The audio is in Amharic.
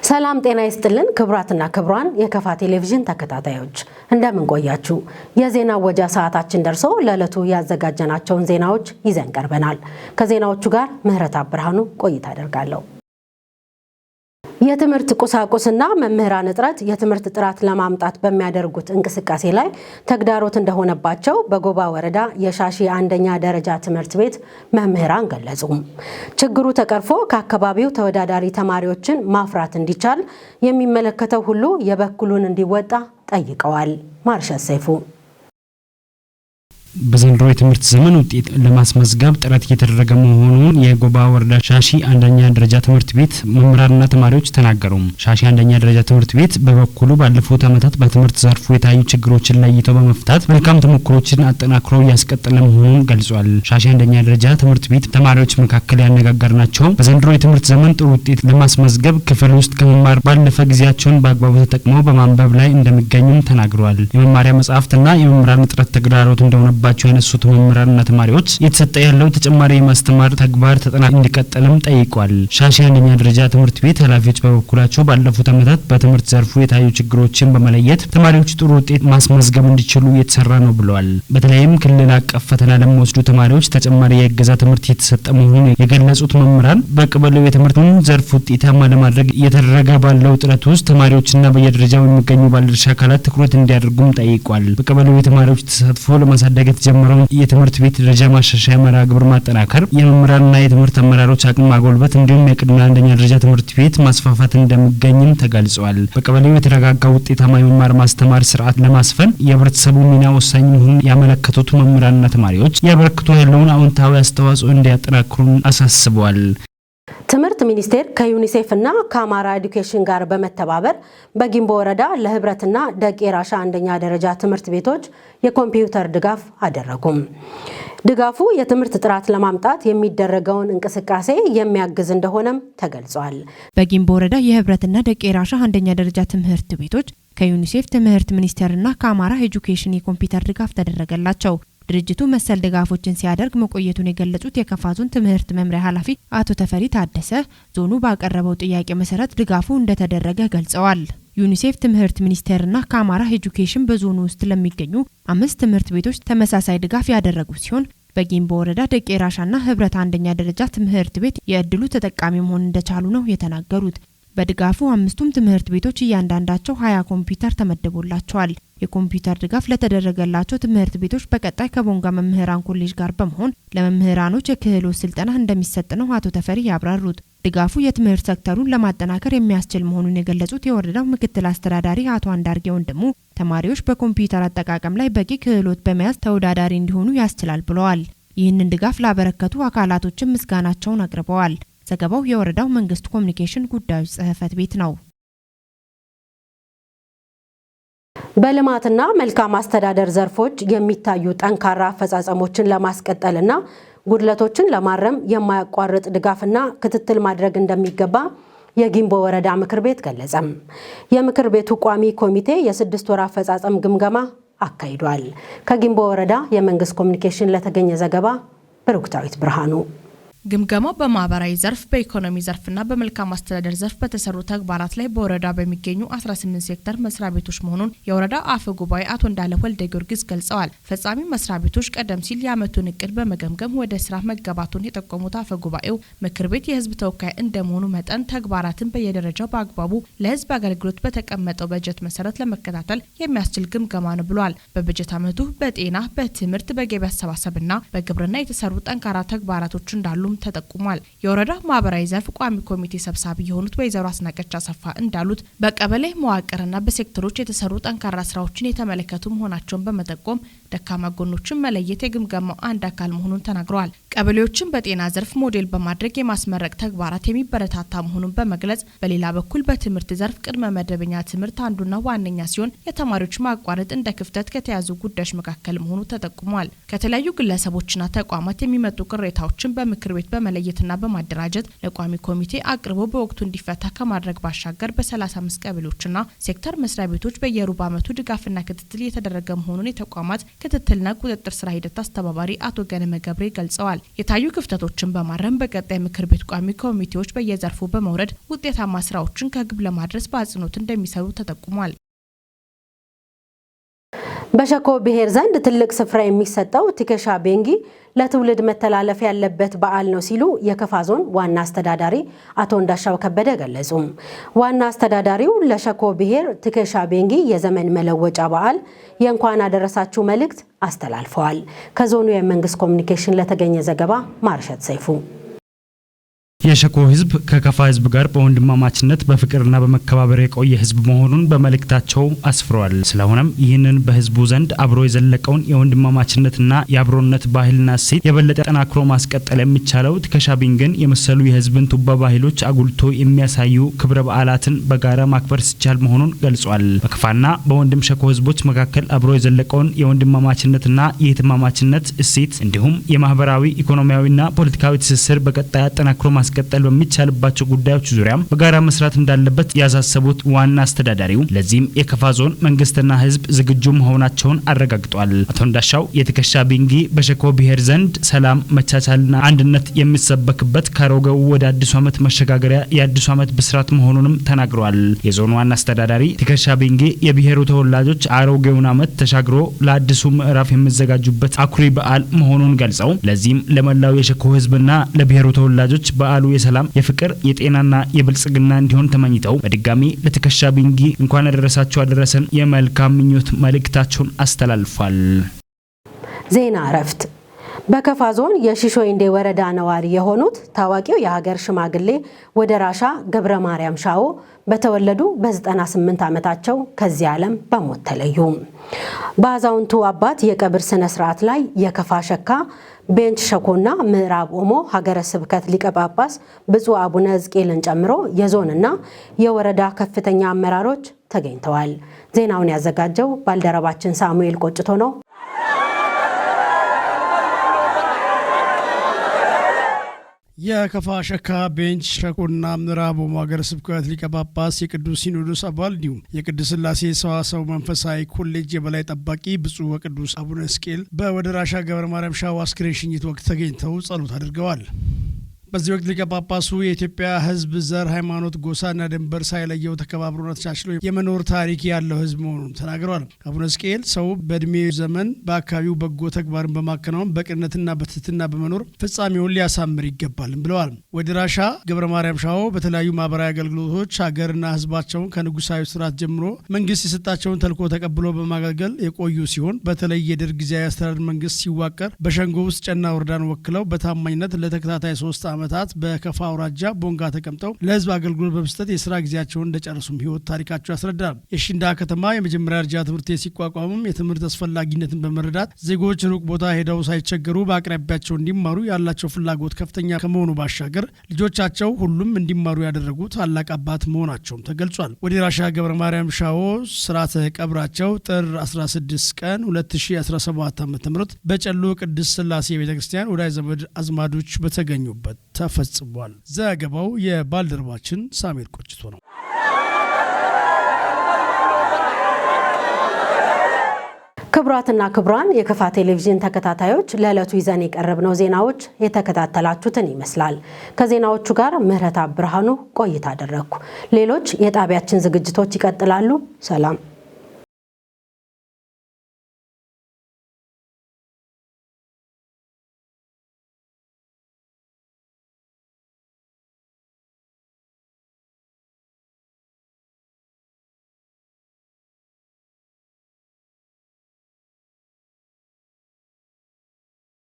ሰላም ጤና ይስጥልን ክብራትና ክብራን የከፋ ቴሌቪዥን ተከታታዮች እንደምን ቆያችሁ? የዜና ወጃ ሰዓታችን ደርሶ ለዕለቱ ያዘጋጀናቸውን ዜናዎች ይዘን ቀርበናል። ከዜናዎቹ ጋር ምህረት አብርሃኑ ቆይታ አደርጋለሁ። የትምህርት ቁሳቁስና መምህራን እጥረት የትምህርት ጥራት ለማምጣት በሚያደርጉት እንቅስቃሴ ላይ ተግዳሮት እንደሆነባቸው በጎባ ወረዳ የሻሺ አንደኛ ደረጃ ትምህርት ቤት መምህራን ገለጹ። ችግሩ ተቀርፎ ከአካባቢው ተወዳዳሪ ተማሪዎችን ማፍራት እንዲቻል የሚመለከተው ሁሉ የበኩሉን እንዲወጣ ጠይቀዋል። ማርሸት ሰይፉ በዘንድሮ የትምህርት ዘመን ውጤት ለማስመዝገብ ጥረት እየተደረገ መሆኑን የጎባ ወረዳ ሻሺ አንደኛ ደረጃ ትምህርት ቤት መምህራንና ተማሪዎች ተናገሩ። ሻሺ አንደኛ ደረጃ ትምህርት ቤት በበኩሉ ባለፉት ዓመታት በትምህርት ዘርፉ የታዩ ችግሮችን ለይቶ በመፍታት መልካም ተሞክሮችን አጠናክሮ ያስቀጠለ መሆኑን ገልጿል። ሻሺ አንደኛ ደረጃ ትምህርት ቤት ተማሪዎች መካከል ያነጋገርናቸው በዘንድሮ የትምህርት ዘመን ጥሩ ውጤት ለማስመዝገብ ክፍል ውስጥ ከመማር ባለፈ ጊዜያቸውን በአግባቡ ተጠቅመው በማንበብ ላይ እንደሚገኙም ተናግረዋል። የመማሪያ መጽሐፍትና የመምህራን እጥረት ተግዳሮት እንደሆነ ባቸው ያነሱት መምህራንና ተማሪዎች የተሰጠ ያለው ተጨማሪ የማስተማር ተግባር ተጠናክሮ እንዲቀጥልም ጠይቋል። ሻሺ አንደኛ ደረጃ ትምህርት ቤት ኃላፊዎች በበኩላቸው ባለፉት ዓመታት በትምህርት ዘርፉ የታዩ ችግሮችን በመለየት ተማሪዎች ጥሩ ውጤት ማስመዝገብ እንዲችሉ እየተሰራ ነው ብለዋል። በተለይም ክልል አቀፍ ፈተና ለሚወስዱ ተማሪዎች ተጨማሪ የእገዛ ትምህርት የተሰጠ መሆኑን የገለጹት መምህራን በቀበሌው የትምህርቱን ዘርፍ ውጤታማ ለማድረግ እየተደረገ ባለው ጥረት ውስጥ ተማሪዎችና በየደረጃው የሚገኙ ባለድርሻ አካላት ትኩረት እንዲያደርጉም ጠይቋል። በቀበሌው የተማሪዎች ተሳትፎ ለማሳደግ የተጀመረው የትምህርት ቤት ደረጃ ማሻሻያ መርሃ ግብር ማጠናከር፣ የመምህራንና የትምህርት አመራሮች አቅም ማጎልበት እንዲሁም የቅድመ አንደኛ ደረጃ ትምህርት ቤት ማስፋፋት እንደሚገኝም ተገልጿል። በቀበሌው የተረጋጋ ውጤታማ የመማር ማስተማር ስርዓት ለማስፈን የህብረተሰቡ ሚና ወሳኝ መሆኑን ያመለከቱት መምህራንና ተማሪዎች ያበረክቱ ያለውን አዎንታዊ አስተዋጽኦ እንዲያጠናክሩ አሳስበዋል። ትምህርት ሚኒስቴር ከዩኒሴፍ እና ከአማራ ኤዱኬሽን ጋር በመተባበር በጊምቦ ወረዳ ለህብረትና ደቄራሻ አንደኛ ደረጃ ትምህርት ቤቶች የኮምፒውተር ድጋፍ አደረጉም። ድጋፉ የትምህርት ጥራት ለማምጣት የሚደረገውን እንቅስቃሴ የሚያግዝ እንደሆነም ተገልጿል። በጊምቦ ወረዳ የህብረትና ደቄራሻ አንደኛ ደረጃ ትምህርት ቤቶች ከዩኒሴፍ ትምህርት ሚኒስቴርና ከአማራ ኤዱኬሽን የኮምፒውተር ድጋፍ ተደረገላቸው። ድርጅቱ መሰል ድጋፎችን ሲያደርግ መቆየቱን የገለጹት የከፋ ዞን ትምህርት መምሪያ ኃላፊ አቶ ተፈሪ ታደሰ ዞኑ ባቀረበው ጥያቄ መሰረት ድጋፉ እንደተደረገ ገልጸዋል። ዩኒሴፍ ትምህርት ሚኒስቴርና ከአማራ ኤዱኬሽን በዞኑ ውስጥ ለሚገኙ 5 ትምህርት ቤቶች ተመሳሳይ ድጋፍ ያደረጉ ሲሆን በጊምቦ ወረዳ ደቄራሻና ህብረት አንደኛ ደረጃ ትምህርት ቤት የእድሉ ተጠቃሚ መሆን እንደቻሉ ነው የተናገሩት። በድጋፉ 5ቱም ትምህርት ቤቶች እያንዳንዳቸው 20 ኮምፒውተር ተመደቦላቸዋል። የኮምፒውተር ድጋፍ ለተደረገላቸው ትምህርት ቤቶች በቀጣይ ከቦንጋ መምህራን ኮሌጅ ጋር በመሆን ለመምህራኖች የክህሎት ስልጠና እንደሚሰጥ ነው አቶ ተፈሪ ያብራሩት። ድጋፉ የትምህርት ሴክተሩን ለማጠናከር የሚያስችል መሆኑን የገለጹት የወረዳው ምክትል አስተዳዳሪ አቶ አንዳርጌ ወንድሙ ተማሪዎች በኮምፒውተር አጠቃቀም ላይ በቂ ክህሎት በመያዝ ተወዳዳሪ እንዲሆኑ ያስችላል ብለዋል። ይህንን ድጋፍ ላበረከቱ አካላቶችም ምስጋናቸውን አቅርበዋል። ዘገባው የወረዳው መንግስት ኮሙኒኬሽን ጉዳዮች ጽህፈት ቤት ነው። በልማትና መልካም አስተዳደር ዘርፎች የሚታዩ ጠንካራ አፈጻጸሞችን ለማስቀጠልና ጉድለቶችን ለማረም የማያቋርጥ ድጋፍና ክትትል ማድረግ እንደሚገባ የጊምቦ ወረዳ ምክር ቤት ገለጸም። የምክር ቤቱ ቋሚ ኮሚቴ የ6 ወር አፈጻጸም ግምገማ አካሂዷል። ከጊምቦ ወረዳ የመንግስት ኮሙኒኬሽን ለተገኘ ዘገባ ብሩክታዊት ብርሃኑ። ግምገማው በማህበራዊ ዘርፍ በኢኮኖሚ ዘርፍና በመልካም አስተዳደር ዘርፍ በተሰሩ ተግባራት ላይ በወረዳ በሚገኙ 18 ሴክተር መስሪያ ቤቶች መሆኑን የወረዳ አፈ ጉባኤ አቶ እንዳለ ወልደ ጊዮርጊስ ገልጸዋል። ፈጻሚ መስሪያ ቤቶች ቀደም ሲል የዓመቱን እቅድ በመገምገም ወደ ስራ መገባቱን የጠቆሙት አፈ ጉባኤው ምክር ቤት የህዝብ ተወካይ እንደመሆኑ መጠን ተግባራትን በየደረጃው በአግባቡ ለህዝብ አገልግሎት በተቀመጠው በጀት መሰረት ለመከታተል የሚያስችል ግምገማ ነው ብሏል። በበጀት ዓመቱ በጤና፣ በትምህርት፣ በገቢ አሰባሰብና በግብርና የተሰሩ ጠንካራ ተግባራቶች እንዳሉ ተጠቁሟል። የወረዳ ማህበራዊ ዘርፍ ቋሚ ኮሚቴ ሰብሳቢ የሆኑት ወይዘሮ አስናቀች አሰፋ እንዳሉት በቀበሌ መዋቅርና በሴክተሮች የተሰሩ ጠንካራ ስራዎችን የተመለከቱ መሆናቸውን በመጠቆም ደካማ ጎኖችን መለየት የግምገማው አንድ አካል መሆኑን ተናግረዋል። ቀበሌዎችን በጤና ዘርፍ ሞዴል በማድረግ የማስመረቅ ተግባራት የሚበረታታ መሆኑን በመግለጽ በሌላ በኩል በትምህርት ዘርፍ ቅድመ መደበኛ ትምህርት አንዱና ዋነኛ ሲሆን የተማሪዎች ማቋረጥ እንደ ክፍተት ከተያዙ ጉዳዮች መካከል መሆኑ ተጠቁሟል። ከተለያዩ ግለሰቦችና ተቋማት የሚመጡ ቅሬታዎችን በምክር ቤቱ ቤት በመለየትና በማደራጀት ለቋሚ ኮሚቴ አቅርቦ በወቅቱ እንዲፈታ ከማድረግ ባሻገር በ35 ቀበሌዎችና ሴክተር መስሪያ ቤቶች በየሩብ ዓመቱ ድጋፍና ክትትል የተደረገ መሆኑን የተቋማት ክትትልና ቁጥጥር ስራ ሂደት አስተባባሪ አቶ ገነመ ገብሬ ገልጸዋል። የታዩ ክፍተቶችን በማረም በቀጣይ ምክር ቤት ቋሚ ኮሚቴዎች በየዘርፉ በመውረድ ውጤታማ ስራዎችን ከግብ ለማድረስ በአጽንኦት እንደሚሰሩ ተጠቁሟል። በሸኮ ብሔር ዘንድ ትልቅ ስፍራ የሚሰጠው ቲከሻ ቤንጊ ለትውልድ መተላለፍ ያለበት በዓል ነው ሲሉ የከፋ ዞን ዋና አስተዳዳሪ አቶ እንዳሻው ከበደ ገለጹ። ዋና አስተዳዳሪው ለሸኮ ብሔር ቲከሻ ቤንጊ የዘመን መለወጫ በዓል የእንኳን አደረሳችሁ መልእክት አስተላልፈዋል። ከዞኑ የመንግስት ኮሚኒኬሽን ለተገኘ ዘገባ ማርሸት ሰይፉ። የሸኮ ህዝብ ከከፋ ህዝብ ጋር በወንድማማችነት በፍቅርና በመከባበር የቆየ ህዝብ መሆኑን በመልእክታቸው አስፍረዋል። ስለሆነም ይህንን በህዝቡ ዘንድ አብሮ የዘለቀውን የወንድማማችነትና የአብሮነት ባህልና እሴት የበለጠ ጠናክሮ ማስቀጠል የሚቻለው ቲከሻ ቤንጊን የመሰሉ የህዝብን ቱባ ባህሎች አጉልቶ የሚያሳዩ ክብረ በዓላትን በጋራ ማክበር ሲቻል መሆኑን ገልጿል። በከፋና በወንድም ሸኮ ህዝቦች መካከል አብሮ የዘለቀውን የወንድማማችነትና የእህትማማችነት እሴት እንዲሁም የማህበራዊ ኢኮኖሚያዊና ፖለቲካዊ ትስስር በቀጣይ አጠናክሮ ማስቀጠል በሚቻልባቸው ጉዳዮች ዙሪያ በጋራ መስራት እንዳለበት ያሳሰቡት ዋና አስተዳዳሪው ለዚህም የከፋ ዞን መንግስትና ህዝብ ዝግጁ መሆናቸውን አረጋግጧል። አቶ እንዳሻው የቲከሻ ቤንጊ በሸኮ ብሔር ዘንድ ሰላም፣ መቻቻልና አንድነት የሚሰበክበት ከአሮጌው ወደ አዲሱ ዓመት መሸጋገሪያ የአዲሱ ዓመት ብስራት መሆኑንም ተናግረዋል። የዞኑ ዋና አስተዳዳሪ ቲከሻ ቤንጊ የብሔሩ ተወላጆች አሮጌውን ዓመት ተሻግሮ ለአዲሱ ምዕራፍ የሚዘጋጁበት አኩሪ በዓል መሆኑን ገልጸው ለዚህም ለመላው የሸኮ ህዝብና ለብሔሩ ተወላጆች በዓሉ የሰላም፣ የፍቅር፣ የጤናና የብልጽግና እንዲሆን ተመኝተው በድጋሚ ለቲከሻ ቤንጊ እንኳን አደረሳችሁ አደረሰን የመልካም ምኞት መልእክታቸውን አስተላልፏል። ዜና እረፍት። በከፋ ዞን የሺሾይንዴ ወረዳ ነዋሪ የሆኑት ታዋቂው የሀገር ሽማግሌ ወደራሻ ገብረ ማርያም ሻዎ በተወለዱ በ98 ዓመታቸው ከዚህ ዓለም በሞት ተለዩ። በአዛውንቱ አባት የቀብር ስነ ስርዓት ላይ የከፋ ሸካ ቤንች ሸኮና ምዕራብ ኦሞ ሀገረ ስብከት ሊቀ ጳጳስ ብፁዕ አቡነ ሕዝቅኤልን ጨምሮ የዞንና የወረዳ ከፍተኛ አመራሮች ተገኝተዋል። ዜናውን ያዘጋጀው ባልደረባችን ሳሙኤል ቆጭቶ ነው። የከፋ ሸካ ቤንች ሸኮና ምዕራብ ኦሞ ሀገረ ስብከት ሊቀ ጳጳስ የቅዱስ ሲኖዶስ አባል እንዲሁም የቅድስት ሥላሴ ሰዋስው መንፈሳዊ ኮሌጅ የበላይ ጠባቂ ብፁዕ ወቅዱስ አቡነ ሕዝቅኤል በወደራሻ ገብረ ማርያም ሻዎ አስክሬን ሽኝት ወቅት ተገኝተው ጸሎት አድርገዋል። በዚህ ወቅት ሊቀ ጳጳሱ የኢትዮጵያ ሕዝብ ዘር፣ ሃይማኖት፣ ጎሳና ድንበር ሳይለየው ተከባብሮና ተቻችሎ የመኖር ታሪክ ያለው ሕዝብ መሆኑን ተናግረዋል። አቡነ ሕዝቅኤል ሰው በእድሜ ዘመን በአካባቢው በጎ ተግባርን በማከናወን በቅንነትና በትህትና በመኖር ፍጻሜውን ሊያሳምር ይገባልም ብለዋል። ወደራሻ ገብረ ማርያም ሻዎ በተለያዩ ማህበራዊ አገልግሎቶች ሀገርና ሕዝባቸውን ከንጉሳዊ ስርዓት ጀምሮ መንግስት የሰጣቸውን ተልዕኮ ተቀብሎ በማገልገል የቆዩ ሲሆን በተለይ የደርግ ጊዜያዊ አስተዳደር መንግስት ሲዋቀር በሸንጎ ውስጥ ጨና ወረዳን ወክለው በታማኝነት ለተከታታይ 3 ዓመታት በከፋ አውራጃ ቦንጋ ተቀምጠው ለህዝብ አገልግሎት በመስጠት የስራ ጊዜያቸውን እንደጨረሱም ህይወት ታሪካቸው ያስረዳል። የሽንዳ ከተማ የመጀመሪያ ደረጃ ትምህርት ቤት ሲቋቋምም የትምህርት አስፈላጊነትን በመረዳት ዜጎች ሩቅ ቦታ ሄደው ሳይቸገሩ በአቅራቢያቸው እንዲማሩ ያላቸው ፍላጎት ከፍተኛ ከመሆኑ ባሻገር ልጆቻቸው ሁሉም እንዲማሩ ያደረጉ ታላቅ አባት መሆናቸውም ተገልጿል። ወደራሻ ገብረ ማርያም ሻዎ ስርዓተ ቀብራቸው ጥር 16 ቀን 2017 ዓ.ም በጨሎ ቅድስት ሥላሴ ቤተክርስቲያን ወዳጅ ዘመድ አዝማዶች በተገኙበት ተፈጽሟል። ዘገባው የባልደረባችን ሳሙኤል ቆጭቶ ነው። ክቡራትና ክቡራን የከፋ ቴሌቪዥን ተከታታዮች ለዕለቱ ይዘን የቀረብነው ዜናዎች የተከታተላችሁትን ይመስላል። ከዜናዎቹ ጋር ምህረት ብርሃኑ ቆይታ አደረግኩ። ሌሎች የጣቢያችን ዝግጅቶች ይቀጥላሉ። ሰላም።